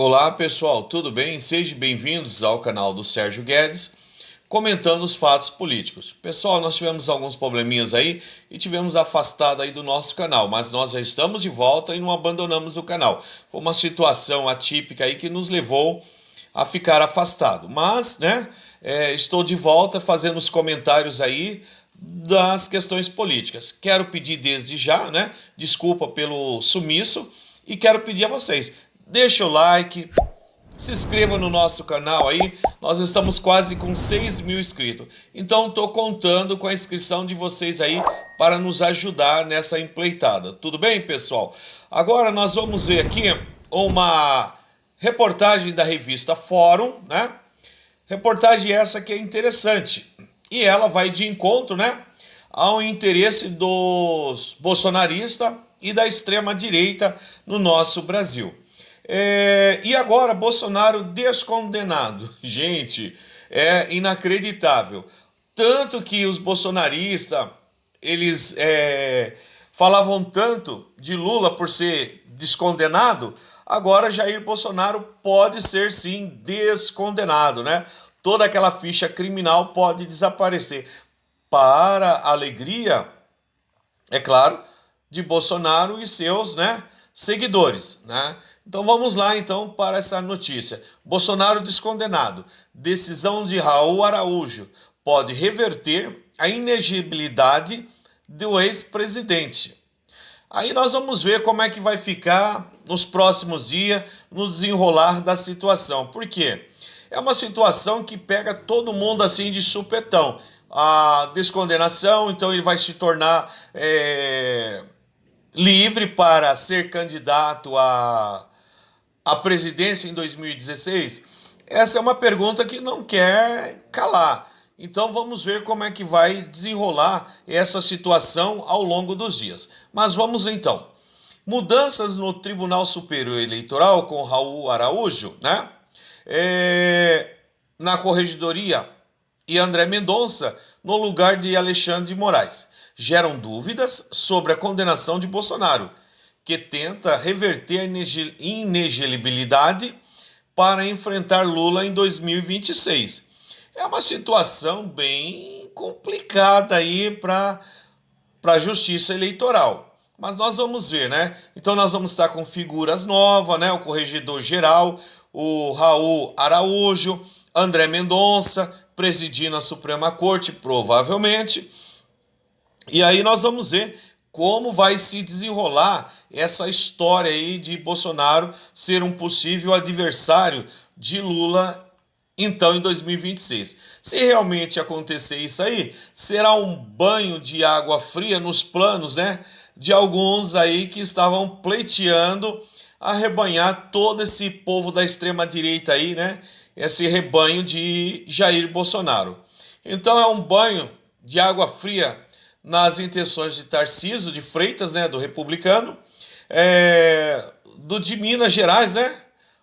Olá pessoal, tudo bem? Sejam bem-vindos ao canal do Sérgio Guedes, comentando os fatos políticos. Pessoal, nós tivemos alguns probleminhas aí e tivemos afastado aí do nosso canal, mas nós já estamos de volta e não abandonamos o canal. Foi uma situação atípica aí que nos levou a ficar afastado, mas, estou de volta fazendo os comentários aí das questões políticas. Quero pedir desde já, desculpa pelo sumiço e quero pedir a vocês, deixa o like, se inscreva no nosso canal aí, nós estamos quase com 6 mil inscritos. Então estou contando com a inscrição de vocês aí para nos ajudar nessa empreitada. Tudo bem, pessoal? Agora nós vamos ver aqui uma reportagem da revista Fórum, né? Reportagem essa que é interessante. E ela vai de encontro, ao interesse dos bolsonaristas e da extrema-direita no nosso Brasil. E agora, Bolsonaro descondenado. Gente, é inacreditável. Tanto que os bolsonaristas, eles falavam tanto de Lula por ser descondenado, agora Jair Bolsonaro pode ser sim descondenado, né? Toda aquela ficha criminal pode desaparecer. Para a alegria, é claro, de Bolsonaro e seus, seguidores, né? Então vamos lá então para essa notícia. Bolsonaro descondenado. Decisão de Raul Araújo pode reverter a inegibilidade do ex-presidente. Aí nós vamos ver como é que vai ficar nos próximos dias, no desenrolar da situação. Por quê? É uma situação que pega todo mundo assim de supetão. A descondenação, então ele vai se tornar livre para ser candidato à presidência em 2016? Essa é uma pergunta que não quer calar. Então vamos ver como é que vai desenrolar essa situação ao longo dos dias. Mas vamos então. Mudanças no Tribunal Superior Eleitoral com Raul Araújo, na Corregedoria e André Mendonça no lugar de Alexandre de Moraes. Geram dúvidas sobre a condenação de Bolsonaro, que tenta reverter a inelegibilidade para enfrentar Lula em 2026. É uma situação bem complicada aí para a justiça eleitoral. Mas nós vamos ver, né? Então nós vamos estar com figuras novas, né? O corregedor geral, o Raul Araújo, André Mendonça, presidindo a Suprema Corte, provavelmente. E aí nós vamos ver como vai se desenrolar essa história aí de Bolsonaro ser um possível adversário de Lula, então, em 2026. Se realmente acontecer isso aí, será um banho de água fria nos planos, de alguns aí que estavam pleiteando arrebanhar todo esse povo da extrema-direita aí, esse rebanho de Jair Bolsonaro. Então é um banho de água fria nas intenções de Tarcísio de Freitas, do republicano, do de Minas Gerais,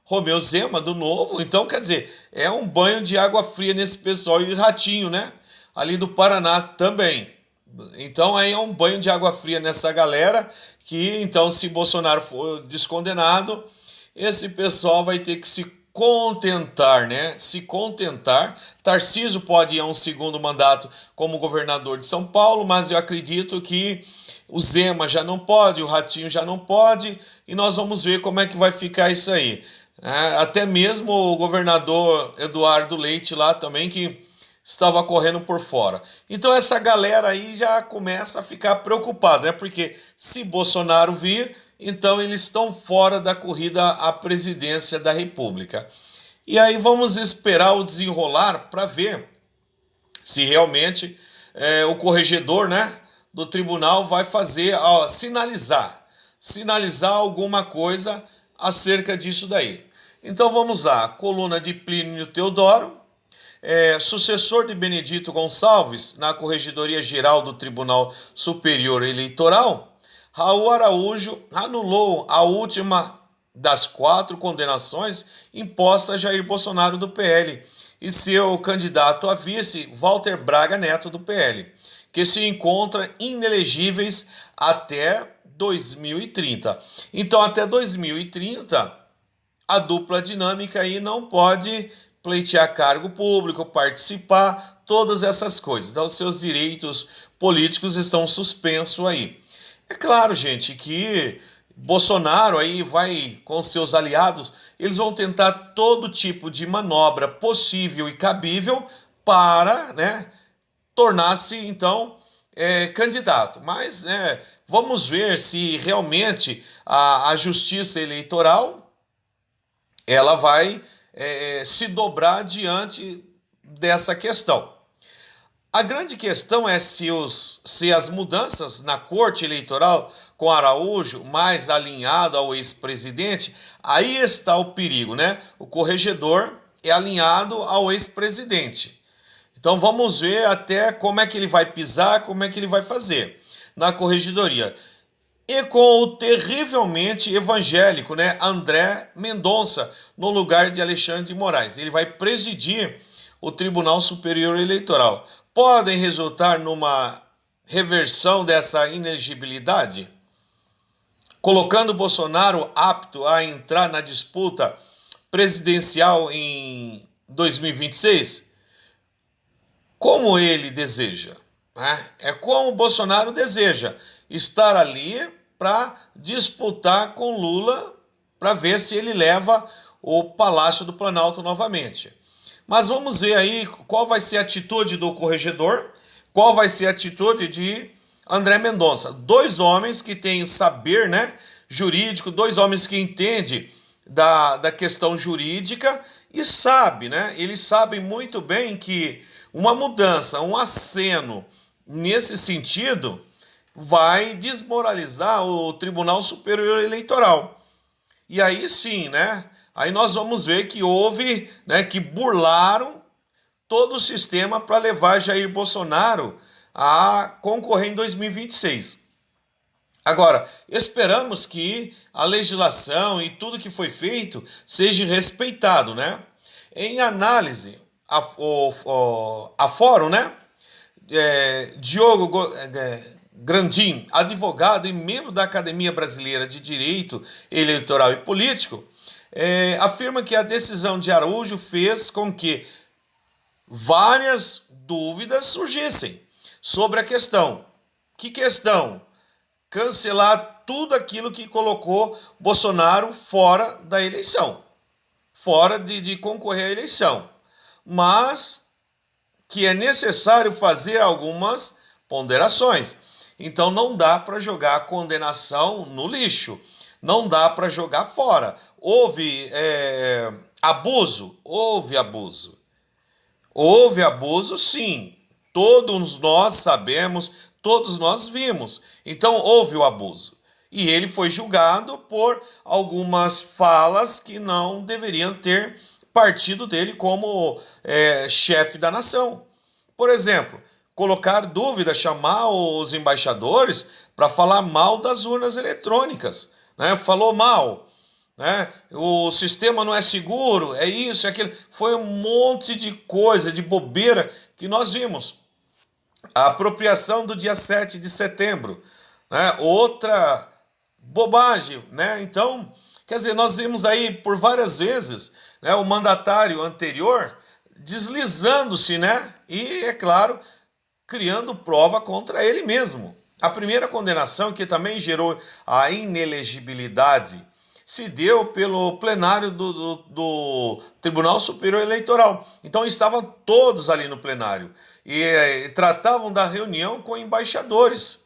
Romeu Zema, do Novo. Então, quer dizer, é um banho de água fria nesse pessoal. E Ratinho, ali do Paraná também. Então, aí é um banho de água fria nessa galera que, então, se Bolsonaro for descondenado, esse pessoal vai ter que se contentar, Se contentar. Tarcísio pode ir a um segundo mandato como governador de São Paulo, mas eu acredito que o Zema já não pode, o Ratinho já não pode, e nós vamos ver como é que vai ficar isso aí. Até mesmo o governador Eduardo Leite lá também, que estava correndo por fora. Então essa galera aí já começa a ficar preocupada, porque se Bolsonaro vir, então eles estão fora da corrida à presidência da República. E aí vamos esperar o desenrolar para ver se realmente o corregedor, do tribunal vai fazer, sinalizar alguma coisa acerca disso daí. Então vamos lá, coluna de Plínio Teodoro, sucessor de Benedito Gonçalves na Corregedoria Geral do Tribunal Superior Eleitoral, Raul Araújo anulou a última das 4 condenações impostas a Jair Bolsonaro do PL e seu candidato a vice, Walter Braga Neto do PL, que se encontra inelegíveis até 2030. Então, até 2030, a dupla dinâmica aí não pode pleitear cargo público, participar, todas essas coisas. Então, seus direitos políticos estão suspensos aí. É claro, gente, que Bolsonaro aí vai com seus aliados, eles vão tentar todo tipo de manobra possível e cabível para, né, tornar-se então candidato. Mas vamos ver se realmente a justiça eleitoral ela vai se dobrar diante dessa questão. A grande questão é se as mudanças na corte eleitoral com Araújo mais alinhado ao ex-presidente, aí está o perigo, né? O corregedor é alinhado ao ex-presidente. Então vamos ver até como é que ele vai pisar, como é que ele vai fazer na corregedoria. E com o terrivelmente evangélico, né, André Mendonça, no lugar de Alexandre de Moraes. Ele vai presidir o Tribunal Superior Eleitoral. Podem resultar numa reversão dessa inegibilidade, colocando Bolsonaro apto a entrar na disputa presidencial em 2026, como ele deseja, né? É como Bolsonaro deseja estar ali para disputar com Lula para ver se ele leva o Palácio do Planalto novamente. Mas vamos ver aí qual vai ser a atitude do corregedor, qual vai ser a atitude de André Mendonça. Dois homens que têm saber, né, jurídico, dois homens que entendem da questão jurídica e sabem, né, eles sabem muito bem que uma mudança, um aceno nesse sentido vai desmoralizar o Tribunal Superior Eleitoral. E aí sim, né? Aí nós vamos ver que houve, né, que burlaram todo o sistema para levar Jair Bolsonaro a concorrer em 2026. Agora, esperamos que a legislação e tudo que foi feito seja respeitado, né? Em análise, a fórum, né? Diogo Grandim, advogado e membro da Academia Brasileira de Direito Eleitoral e Político, afirma que a decisão de Araújo fez com que várias dúvidas surgissem sobre a questão. Que questão? Cancelar tudo aquilo que colocou Bolsonaro fora da eleição, fora de concorrer à eleição. Mas que é necessário fazer algumas ponderações. Então não dá para jogar a condenação no lixo, não dá para jogar fora. Houve abuso? Houve abuso. Houve abuso, sim. Todos nós sabemos, todos nós vimos. Então houve o abuso. E ele foi julgado por algumas falas que não deveriam ter partido dele como chefe da nação. Por exemplo, colocar dúvida, chamar os embaixadores para falar mal das urnas eletrônicas, né? Falou mal, né? O sistema não é seguro, é isso, é aquilo. Foi um monte de coisa, de bobeira que nós vimos. A apropriação do dia 7 de setembro, né? Outra bobagem, né? Então, quer dizer, nós vimos aí por várias vezes, né, o mandatário anterior deslizando-se, né? E, é claro, criando prova contra ele mesmo. A primeira condenação, que também gerou a inelegibilidade, se deu pelo plenário do Tribunal Superior Eleitoral. Então estavam todos ali no plenário e tratavam da reunião com embaixadores.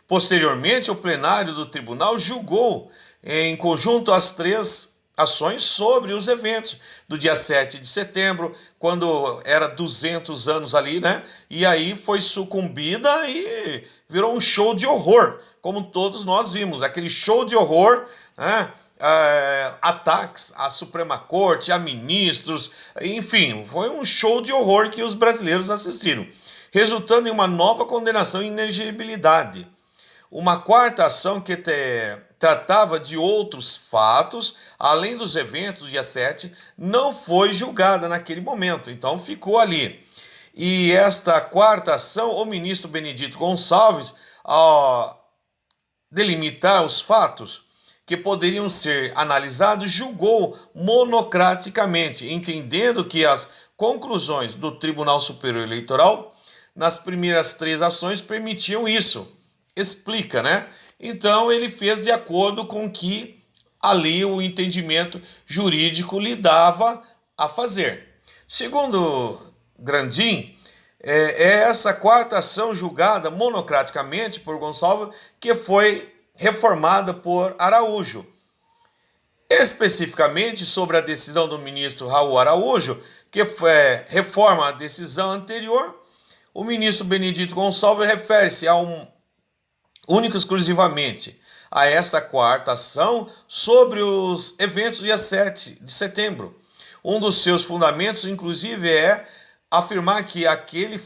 Posteriormente, o plenário do tribunal julgou em conjunto as três ações sobre os eventos do dia 7 de setembro, quando era 200 anos ali, né? E aí foi sucumbida e virou um show de horror, como todos nós vimos, aquele show de horror, né? Ataques à Suprema Corte, a ministros, enfim, foi um show de horror que os brasileiros assistiram, resultando em uma nova condenação em inegibilidade. Uma quarta ação que tratava de outros fatos, além dos eventos do dia 7, não foi julgada naquele momento, então ficou ali. E esta quarta ação, o ministro Benedito Gonçalves, ao delimitar os fatos que poderiam ser analisados, julgou monocraticamente, entendendo que as conclusões do Tribunal Superior Eleitoral nas primeiras 3 ações permitiam isso. Explica, né? Então ele fez de acordo com que ali o entendimento jurídico lhe dava a fazer. Segundo Grandin, é essa 4ª ação julgada monocraticamente por Gonçalves que foi reformada por Araújo. Especificamente sobre a decisão do ministro Raul Araújo, que reforma a decisão anterior, o ministro Benedito Gonçalves refere-se único e exclusivamente a esta 4ª ação sobre os eventos do dia 7 de setembro. Um dos seus fundamentos, inclusive, é afirmar que aqueles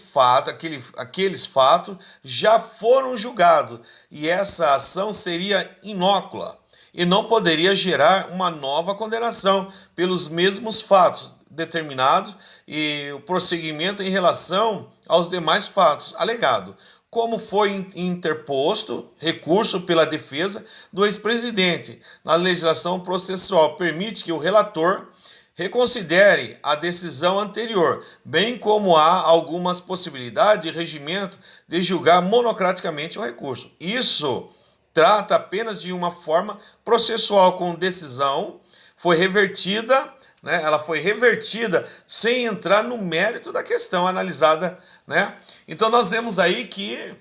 fatos já foram julgados e essa ação seria inócula e não poderia gerar uma nova condenação pelos mesmos fatos determinados e o prosseguimento em relação aos demais fatos alegados, como foi interposto recurso pela defesa do ex-presidente. Na legislação processual, permite que o relator reconsidere a decisão anterior, bem como há algumas possibilidades de regimento de julgar monocraticamente o recurso. Isso trata apenas de uma forma processual, com decisão foi revertida, né? Ela foi revertida sem entrar no mérito da questão analisada, né? Então nós vemos aí que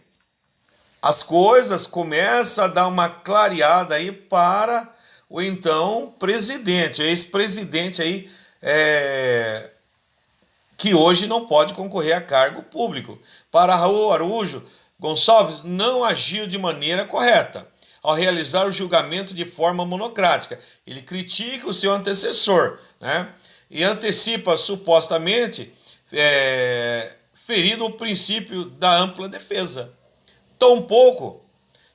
as coisas começam a dar uma clareada aí para o então presidente, ex-presidente aí, que hoje não pode concorrer a cargo público. Para Raul Araújo, Gonçalves não agiu de maneira correta ao realizar o julgamento de forma monocrática. Ele critica o seu antecessor, né? E antecipa supostamente ferido o princípio da ampla defesa. Tampouco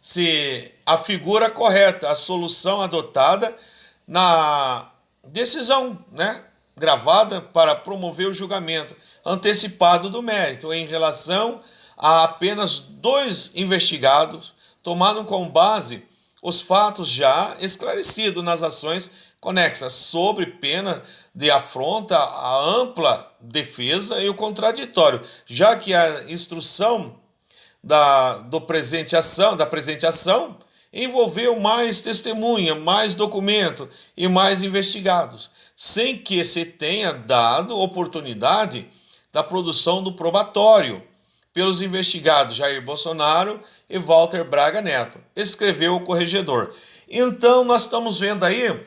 se a figura correta, a solução adotada na decisão, né, gravada para promover o julgamento antecipado do mérito em relação a apenas 2 investigados, tomando como base os fatos já esclarecidos nas ações conexas, sobre pena de afronta à ampla defesa e o contraditório, já que a instrução da presente ação envolveu mais testemunha, mais documento e mais investigados, sem que se tenha dado oportunidade da produção do probatório pelos investigados Jair Bolsonaro e Walter Braga Neto, escreveu o corregedor. Então nós estamos vendo aí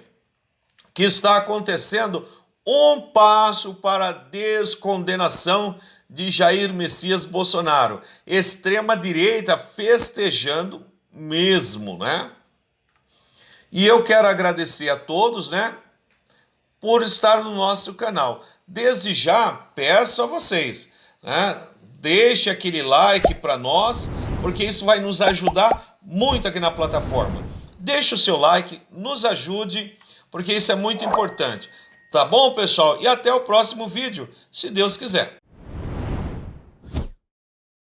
que está acontecendo um passo para a descondenação de Jair Messias Bolsonaro. Extrema-direita festejando mesmo, né? E eu quero agradecer a todos, né, por estar no nosso canal. Desde já, peço a vocês, né, deixe aquele like para nós, porque isso vai nos ajudar muito aqui na plataforma. Deixe o seu like, nos ajude, porque isso é muito importante. Tá bom, pessoal? E até o próximo vídeo, se Deus quiser.